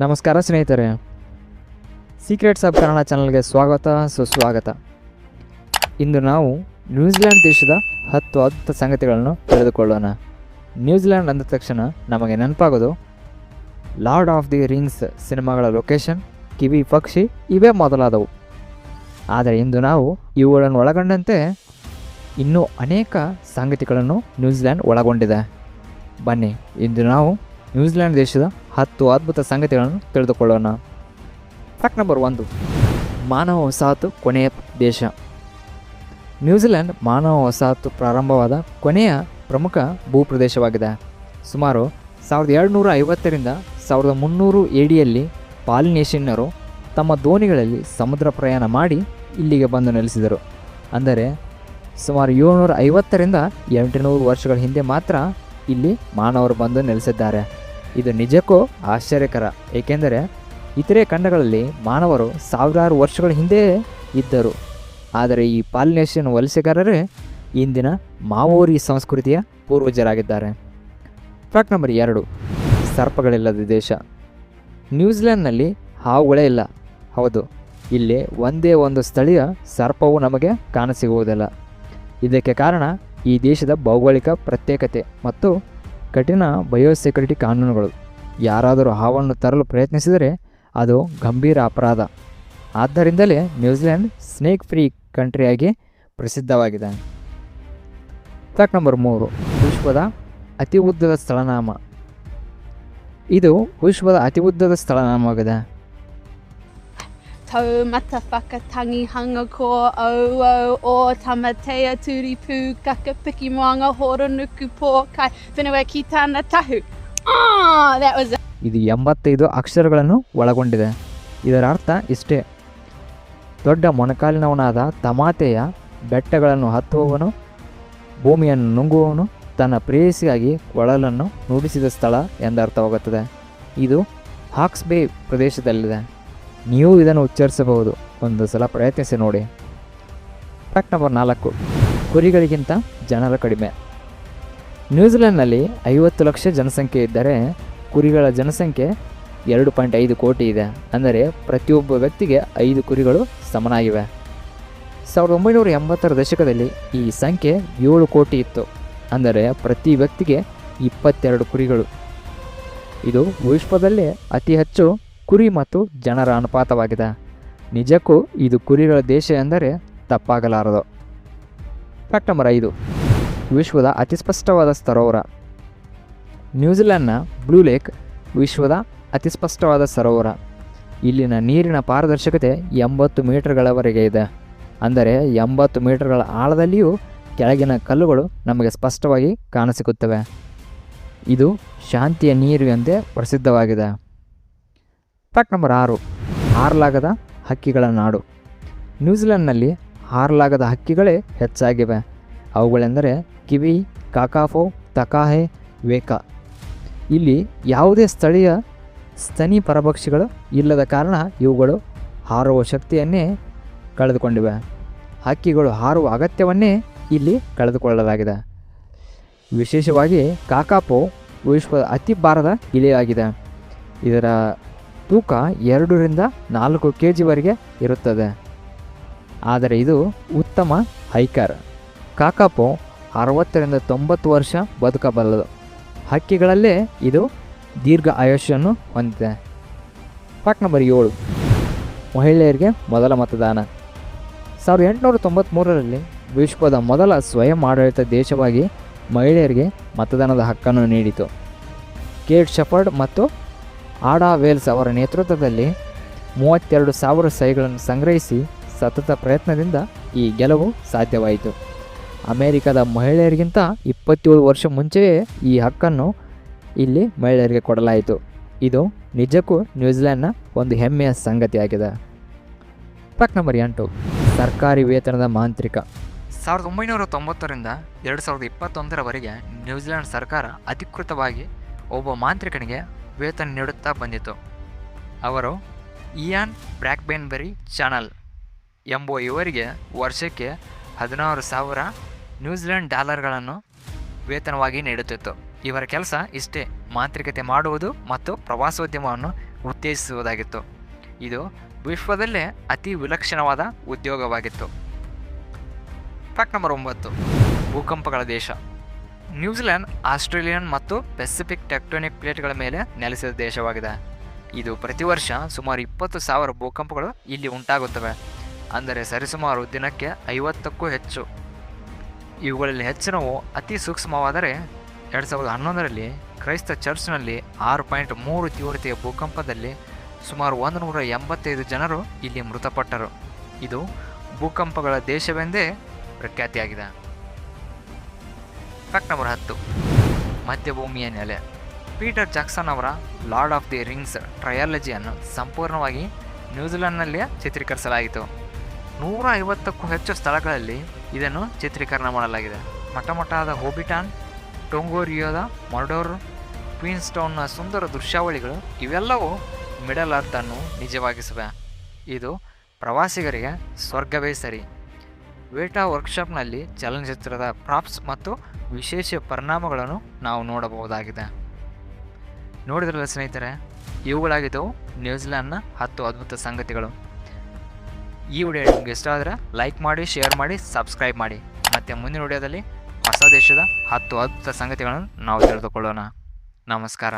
ನಮಸ್ಕಾರ ಸ್ನೇಹಿತರೆ, secrets of Kannada ಚಾನಲ್ಗೆ ಸ್ವಾಗತ ಸುಸ್ವಾಗತ. ಇಂದು ನಾವು ನ್ಯೂಜಿಲೆಂಡ್ ದೇಶದ 10 ಅದ್ಭುತ ಸಂಗತಿಗಳನ್ನು ತಿಳಿದುಕೊಳ್ಳೋಣ. ನ್ಯೂಜಿಲೆಂಡ್ ಅಂದ ತಕ್ಷಣ ನಮಗೆ ನೆನಪಾಗೋದು ಲಾರ್ಡ್ ಆಫ್ ದಿ ರಿಂಗ್ಸ್ ಸಿನಿಮಾಗಳ ಲೊಕೇಶನ್, ಕಿವಿ ಪಕ್ಷಿ ಇವೇ ಮೊದಲಾದವು. ಆದರೆ ಇಂದು ನಾವು ಇವುಗಳನ್ನು ಒಳಗೊಂಡಂತೆ ಇನ್ನೂ ಅನೇಕ ಸಂಗತಿಗಳನ್ನು ನ್ಯೂಜಿಲೆಂಡ್ ಒಳಗೊಂಡಿದೆ. ಬನ್ನಿ, ಇಂದು ನಾವು ನ್ಯೂಜಿಲೆಂಡ್ ದೇಶದ 10 ಅದ್ಭುತ ಸಂಗತಿಗಳನ್ನು ತಿಳಿದುಕೊಳ್ಳೋಣ. ಫ್ಯಾಕ್ಟ್ ನಂಬರ್ 1, ಮಾನವ ವಸಾಹತು ಕೊನೆಯ ದೇಶ. ನ್ಯೂಜಿಲೆಂಡ್ ಮಾನವ ವಸಾಹತು ಪ್ರಾರಂಭವಾದ ಕೊನೆಯ ಪ್ರಮುಖ ಭೂಪ್ರದೇಶವಾಗಿದೆ. ಸುಮಾರು 1250ರಿಂದ 1300 ADಯಲ್ಲಿ ಪಾಲಿನೇಷಿಯನ್ನರು ತಮ್ಮ ದೋಣಿಗಳಲ್ಲಿ ಸಮುದ್ರ ಪ್ರಯಾಣ ಮಾಡಿ ಇಲ್ಲಿಗೆ ಬಂದು ನೆಲೆಸಿದರು. ಅಂದರೆ ಸುಮಾರು 750ರಿಂದ 800 ವರ್ಷಗಳ ಹಿಂದೆ ಮಾತ್ರ ಇಲ್ಲಿ ಮಾನವರು ಬಂದು ನೆಲೆಸಿದ್ದಾರೆ. ಇದು ನಿಜಕ್ಕೂ ಆಶ್ಚರ್ಯಕರ, ಏಕೆಂದರೆ ಇತರೆ ಖಂಡಗಳಲ್ಲಿ ಮಾನವರು ಸಾವಿರಾರು ವರ್ಷಗಳ ಹಿಂದೆ ಇದ್ದರು. ಆದರೆ ಈ ಪಾಲಿನೇಷಿಯನ್ ವಲಸೆಗಾರರೇ ಇಂದಿನ ಮಾವೋರಿ ಸಂಸ್ಕೃತಿಯ ಪೂರ್ವಜರಾಗಿದ್ದಾರೆ. ಫ್ಯಾಕ್ಟ್ ನಂಬರ್ 2, ಸರ್ಪಗಳಿಲ್ಲದ ದೇಶ. ನ್ಯೂಜಿಲೆಂಡ್ನಲ್ಲಿ ಹಾವುಗಳೇ ಇಲ್ಲ. ಹೌದು, ಇಲ್ಲಿ ಒಂದೇ ಒಂದು ಸ್ಥಳೀಯ ಸರ್ಪವು ನಮಗೆ ಕಾಣಸಿಗುವುದಿಲ್ಲ. ಇದಕ್ಕೆ ಕಾರಣ ಈ ದೇಶದ ಭೌಗೋಳಿಕ ಪ್ರತ್ಯೇಕತೆ ಮತ್ತು ಕಠಿಣ ಬಯೋಸೆಕ್ಯುರಿಟಿ ಕಾನೂನುಗಳು. ಯಾರಾದರೂ ಹಾವನ್ನು ತರಲು ಪ್ರಯತ್ನಿಸಿದರೆ ಅದು ಗಂಭೀರ ಅಪರಾಧ. ಆದ್ದರಿಂದಲೇ ನ್ಯೂಜಿಲೆಂಡ್ ಸ್ನೇಕ್ ಫ್ರೀ ಕಂಟ್ರಿಯಾಗಿ ಪ್ರಸಿದ್ಧವಾಗಿದೆ. ಫ್ಯಾಕ್ಟ್ ನಂಬರ್ 3, ವಿಶ್ವದ ಅತಿ ಉದ್ದದ ಸ್ಥಳನಾಮ. ಇದು ವಿಶ್ವದ ಅತಿ ಉದ್ದದ ಸ್ಥಳನಾಮವಾಗಿದೆ. Tau matawhakatangi hanga ko o tamatea turipu kakapiki moanga horonuku po kai whenua ki tana tahu. That was it. ಇದು 85 ಅಕ್ಷರಗಳನ್ನು ಒಳಗೊಂಡಿದೆ. ಇದರ ಅರ್ಥ ಇಷ್ಟೇ: ದೊಡ್ಡ ಮೊಣಕಾಲಿನವನಾದ ತಮಾತೆಯ ಬೆಟ್ಟಗಳನ್ನು ಹತ್ತುವವನು, ಭೂಮಿಯನ್ನು ನುಂಗುವವನು, ತನ್ನ ಪ್ರೇಯಸಿಗಾಗಿ ಕೊಳಲನ್ನು ನುಡಿಸಿದ ಸ್ಥಳ ಎಂದರ್ಥವಾಗುತ್ತದೆ. ಇದು ಹಾಕ್ಸ್ ಬೇ ಪ್ರದೇಶದಲ್ಲಿದೆ. ನೀವು ಇದನ್ನು ಉಚ್ಚರಿಸಬಹುದು. ಒಂದು ಸಲ ಪ್ರಯತ್ನಿಸಿ ನೋಡಿ. ಫ್ಯಾಕ್ಟ್ ನಂಬರ್ 4, ಕುರಿಗಳಿಗಿಂತ ಜನರ ಕಡಿಮೆ. ನ್ಯೂಜಿಲೆಂಡ್ನಲ್ಲಿ 50 ಲಕ್ಷ ಜನಸಂಖ್ಯೆ ಇದ್ದರೆ ಕುರಿಗಳ ಜನಸಂಖ್ಯೆ 2.5 ಕೋಟಿ ಇದೆ. ಅಂದರೆ ಪ್ರತಿಯೊಬ್ಬ ವ್ಯಕ್ತಿಗೆ 5 ಕುರಿಗಳು ಸಮನಾಗಿವೆ. 1980ರ ದಶಕದಲ್ಲಿ ಈ ಸಂಖ್ಯೆ 7 ಕೋಟಿ ಇತ್ತು. ಅಂದರೆ ಪ್ರತಿ ವ್ಯಕ್ತಿಗೆ 22 ಕುರಿಗಳು. ಇದು ವಿಶ್ವದಲ್ಲೇ ಅತಿ ಹೆಚ್ಚು ಕುರಿ ಮತ್ತು ಜನರ ಅನುಪಾತವಾಗಿದೆ. ನಿಜಕ್ಕೂ ಇದು ಕುರಿಗಳ ದೇಶ ಎಂದರೆ ತಪ್ಪಾಗಲಾರದು. ಫ್ಯಾಕ್ಟ್ ನಂಬರ್ 5, ವಿಶ್ವದ ಅತಿ ಸ್ಪಷ್ಟವಾದ ಸರೋವರ. ನ್ಯೂಜಿಲೆಂಡ್ನ ಬ್ಲೂ ಲೇಕ್ ವಿಶ್ವದ ಅತಿ ಸ್ಪಷ್ಟವಾದ ಸರೋವರ. ಇಲ್ಲಿನ ನೀರಿನ ಪಾರದರ್ಶಕತೆ 80 ಮೀಟರ್ಗಳವರೆಗೆ ಇದೆ. ಅಂದರೆ 80 ಮೀಟರ್ಗಳ ಆಳದಲ್ಲಿಯೂ ಕೆಳಗಿನ ಕಲ್ಲುಗಳು ನಮಗೆ ಸ್ಪಷ್ಟವಾಗಿ ಕಾಣಸಿಗುತ್ತವೆ. ಇದು ಶಾಂತಿಯ ನೀರು ಎಂದೇ ಪ್ರಸಿದ್ಧವಾಗಿದೆ. ಫ್ಯಾಕ್ಟ್ ನಂಬರ್ 6, ಹಾರಲಾಗದ ಹಕ್ಕಿಗಳ ನಾಡು. ನ್ಯೂಜಿಲೆಂಡ್ನಲ್ಲಿ ಹಾರಲಾಗದ ಹಕ್ಕಿಗಳೇ ಹೆಚ್ಚಾಗಿವೆ. ಅವುಗಳೆಂದರೆ ಕಿವಿ, ಕಾಕಾಫೋ, ತಕಾಹೆ, ವೇಕಾ. ಇಲ್ಲಿ ಯಾವುದೇ ಸ್ಥಳೀಯ ಸ್ತನಿ ಪರಭಕ್ಷಿಗಳು ಇಲ್ಲದ ಕಾರಣ ಇವುಗಳು ಹಾರುವ ಶಕ್ತಿಯನ್ನೇ ಕಳೆದುಕೊಂಡಿವೆ. ಹಕ್ಕಿಗಳು ಹಾರುವ ಅಗತ್ಯವನ್ನೇ ಇಲ್ಲಿ ಕಳೆದುಕೊಳ್ಳಲಾಗಿದೆ. ವಿಶೇಷವಾಗಿ ಕಾಕಾಪೋ ವಿಶ್ವದ ಅತಿ ಭಾರದ ಇಲಿಯಾಗಿದೆ. ಇದರ ತೂಕ 2ರಿಂದ 4 kgವರೆಗೆ ಇರುತ್ತದೆ. ಆದರೆ ಇದು ಉತ್ತಮ ಹೈಕರ್. ಕಾಕಾಪೋ 60ರಿಂದ 90 ವರ್ಷ ಬದುಕಬಲ್ಲದು. ಹಕ್ಕಿಗಳಲ್ಲೇ ಇದು ದೀರ್ಘ ಆಯುಷ್ಯನ್ನು ಹೊಂದಿದೆ. ಫ್ಯಾಕ್ಟ್ ನಂಬರ್ 7, ಮಹಿಳೆಯರಿಗೆ ಮೊದಲ ಮತದಾನ. 1893ರಲ್ಲಿ ವಿಶ್ವದ ಮೊದಲ ಸ್ವಯಂ ಆಡಳಿತ ದೇಶವಾಗಿ ಮಹಿಳೆಯರಿಗೆ ಮತದಾನದ ಹಕ್ಕನ್ನು ನೀಡಿತು. ಕೇಟ್ ಶೆಫರ್ಡ್ ಮತ್ತು ಆಡಾ ವೇಲ್ಸ್ ಅವರ ನೇತೃತ್ವದಲ್ಲಿ 32,000 ಸಹಿಗಳನ್ನು ಸಂಗ್ರಹಿಸಿ ಸತತ ಪ್ರಯತ್ನದಿಂದ ಈ ಗೆಲುವು ಸಾಧ್ಯವಾಯಿತು. ಅಮೆರಿಕದ ಮಹಿಳೆಯರಿಗಿಂತ 27 ವರ್ಷ ಮುಂಚೆಯೇ ಈ ಹಕ್ಕನ್ನು ಇಲ್ಲಿ ಮಹಿಳೆಯರಿಗೆ ಕೊಡಲಾಯಿತು. ಇದು ನಿಜಕ್ಕೂ ನ್ಯೂಜಿಲೆಂಡ್ನ ಒಂದು ಹೆಮ್ಮೆಯ ಸಂಗತಿಯಾಗಿದೆ. ಫ್ಯಾಕ್ಟ್ ನಂಬರ್ 8, ಸರ್ಕಾರಿ ವೇತನದ ಮಾಂತ್ರಿಕ. 1990ರಿಂದ 2021ರವರೆಗೆ ನ್ಯೂಜಿಲೆಂಡ್ ಸರ್ಕಾರ ಅಧಿಕೃತವಾಗಿ ಒಬ್ಬ ಮಾಂತ್ರಿಕನಿಗೆ ವೇತನ ನೀಡುತ್ತಾ ಬಂದಿತು. ಅವರು ಇಯಾನ್ ಬ್ರ್ಯಾಕ್ಬೇನ್ಬರಿ ಚಾನಲ್ ಎಂಬ ಇವರಿಗೆ ವರ್ಷಕ್ಕೆ 16,000 ನ್ಯೂಜಿಲೆಂಡ್ ಡಾಲರ್ಗಳನ್ನು ವೇತನವಾಗಿ ನೀಡುತ್ತಿತ್ತು. ಇವರ ಕೆಲಸ ಇಷ್ಟೇ: ಮಾಂತ್ರಿಕತೆ ಮಾಡುವುದು ಮತ್ತು ಪ್ರವಾಸೋದ್ಯಮವನ್ನು ಉತ್ತೇಜಿಸುವುದಾಗಿತ್ತು. ಇದು ವಿಶ್ವದಲ್ಲೇ ಅತಿ ವಿಲಕ್ಷಣವಾದ ಉದ್ಯೋಗವಾಗಿತ್ತು. ಫ್ಯಾಕ್ಟ್ ನಂಬರ್ 9, ಭೂಕಂಪಗಳ ದೇಶ. ನ್ಯೂಜಿಲೆಂಡ್ ಆಸ್ಟ್ರೇಲಿಯನ್ ಮತ್ತು ಪೆಸಿಫಿಕ್ ಟೆಕ್ಟೋನಿಕ್ ಪ್ಲೇಟ್ಗಳ ಮೇಲೆ ನೆಲೆಸಿದ ದೇಶವಾಗಿದೆ. ಇದು ಪ್ರತಿ ವರ್ಷ ಸುಮಾರು 20,000 ಭೂಕಂಪಗಳು ಇಲ್ಲಿ ಉಂಟಾಗುತ್ತವೆ. ಅಂದರೆ ಸರಿಸುಮಾರು ದಿನಕ್ಕೆ 50ಕ್ಕೂ ಹೆಚ್ಚು. ಇವುಗಳಲ್ಲಿ ಹೆಚ್ಚಿನವು ಅತಿ ಸೂಕ್ಷ್ಮವಾದರೆ 2011ರಲ್ಲಿ ಕ್ರೈಸ್ತ ಚರ್ಚ್ನಲ್ಲಿ 6.3 ತೀವ್ರತೆಯ ಭೂಕಂಪದಲ್ಲಿ ಸುಮಾರು 185 ಜನರು ಇಲ್ಲಿ ಮೃತಪಟ್ಟರು. ಇದು ಭೂಕಂಪಗಳ ದೇಶವೆಂದೇ ಪ್ರಖ್ಯಾತಿಯಾಗಿದೆ. ಫ್ಯಾಕ್ಟ್ ನಂಬರ್ 10, ಮಧ್ಯಭೂಮಿಯ ನೆಲೆ. ಪೀಟರ್ ಜಾಕ್ಸನ್ ಅವರ ಲಾರ್ಡ್ ಆಫ್ ದಿ ರಿಂಗ್ಸ್ ಟ್ರಯಾಲಜಿಯನ್ನು ಸಂಪೂರ್ಣವಾಗಿ ನ್ಯೂಜಿಲೆಂಡ್ನಲ್ಲೇ ಚಿತ್ರೀಕರಿಸಲಾಯಿತು. 150ಕ್ಕೂ ಹೆಚ್ಚು ಸ್ಥಳಗಳಲ್ಲಿ ಇದನ್ನು ಚಿತ್ರೀಕರಣ ಮಾಡಲಾಗಿದೆ. ಮಠಮಠಾದ ಹೋಬಿಟಾನ್, ಟೊಂಗೋರಿಯೋದ ಮೊರ್ಡೋರ್, ಕ್ವೀನ್ಸ್ಟೌನ್ನ ಸುಂದರ ದೃಶ್ಯಾವಳಿಗಳು ಇವೆಲ್ಲವೂ ಮಿಡಲ್ ಅರ್ಥನ್ನು ನಿಜವಾಗಿಸಿವೆ. ಇದು ಪ್ರವಾಸಿಗರಿಗೆ ಸ್ವರ್ಗವೇ ಸರಿ. ವೇಟಾ ವರ್ಕ್ಶಾಪ್ನಲ್ಲಿ ಚಲನಚಿತ್ರದ ಪ್ರಾಪ್ಸ್ ಮತ್ತು ವಿಶೇಷ ಪರಿಣಾಮಗಳನ್ನು ನಾವು ನೋಡಬಹುದಾಗಿದೆ. ನೋಡಿದ್ರಲ್ಲ ಸ್ನೇಹಿತರೆ, ಇವುಗಳಾಗಿದ್ದವು ನ್ಯೂಜಿಲೆಂಡ್ನ 10 ಅದ್ಭುತ ಸಂಗತಿಗಳು. ಈ ವಿಡಿಯೋ ನಿಮಗೆ ಇಷ್ಟ ಆದರೆ ಲೈಕ್ ಮಾಡಿ, ಶೇರ್ ಮಾಡಿ, ಸಬ್ಸ್ಕ್ರೈಬ್ ಮಾಡಿ. ಮತ್ತು ಮುಂದಿನ ವಿಡಿಯೋದಲ್ಲಿ ಹೊಸ ದೇಶದ 10 ಅದ್ಭುತ ಸಂಗತಿಗಳನ್ನು ನಾವು ತಿಳಿದುಕೊಳ್ಳೋಣ. ನಮಸ್ಕಾರ.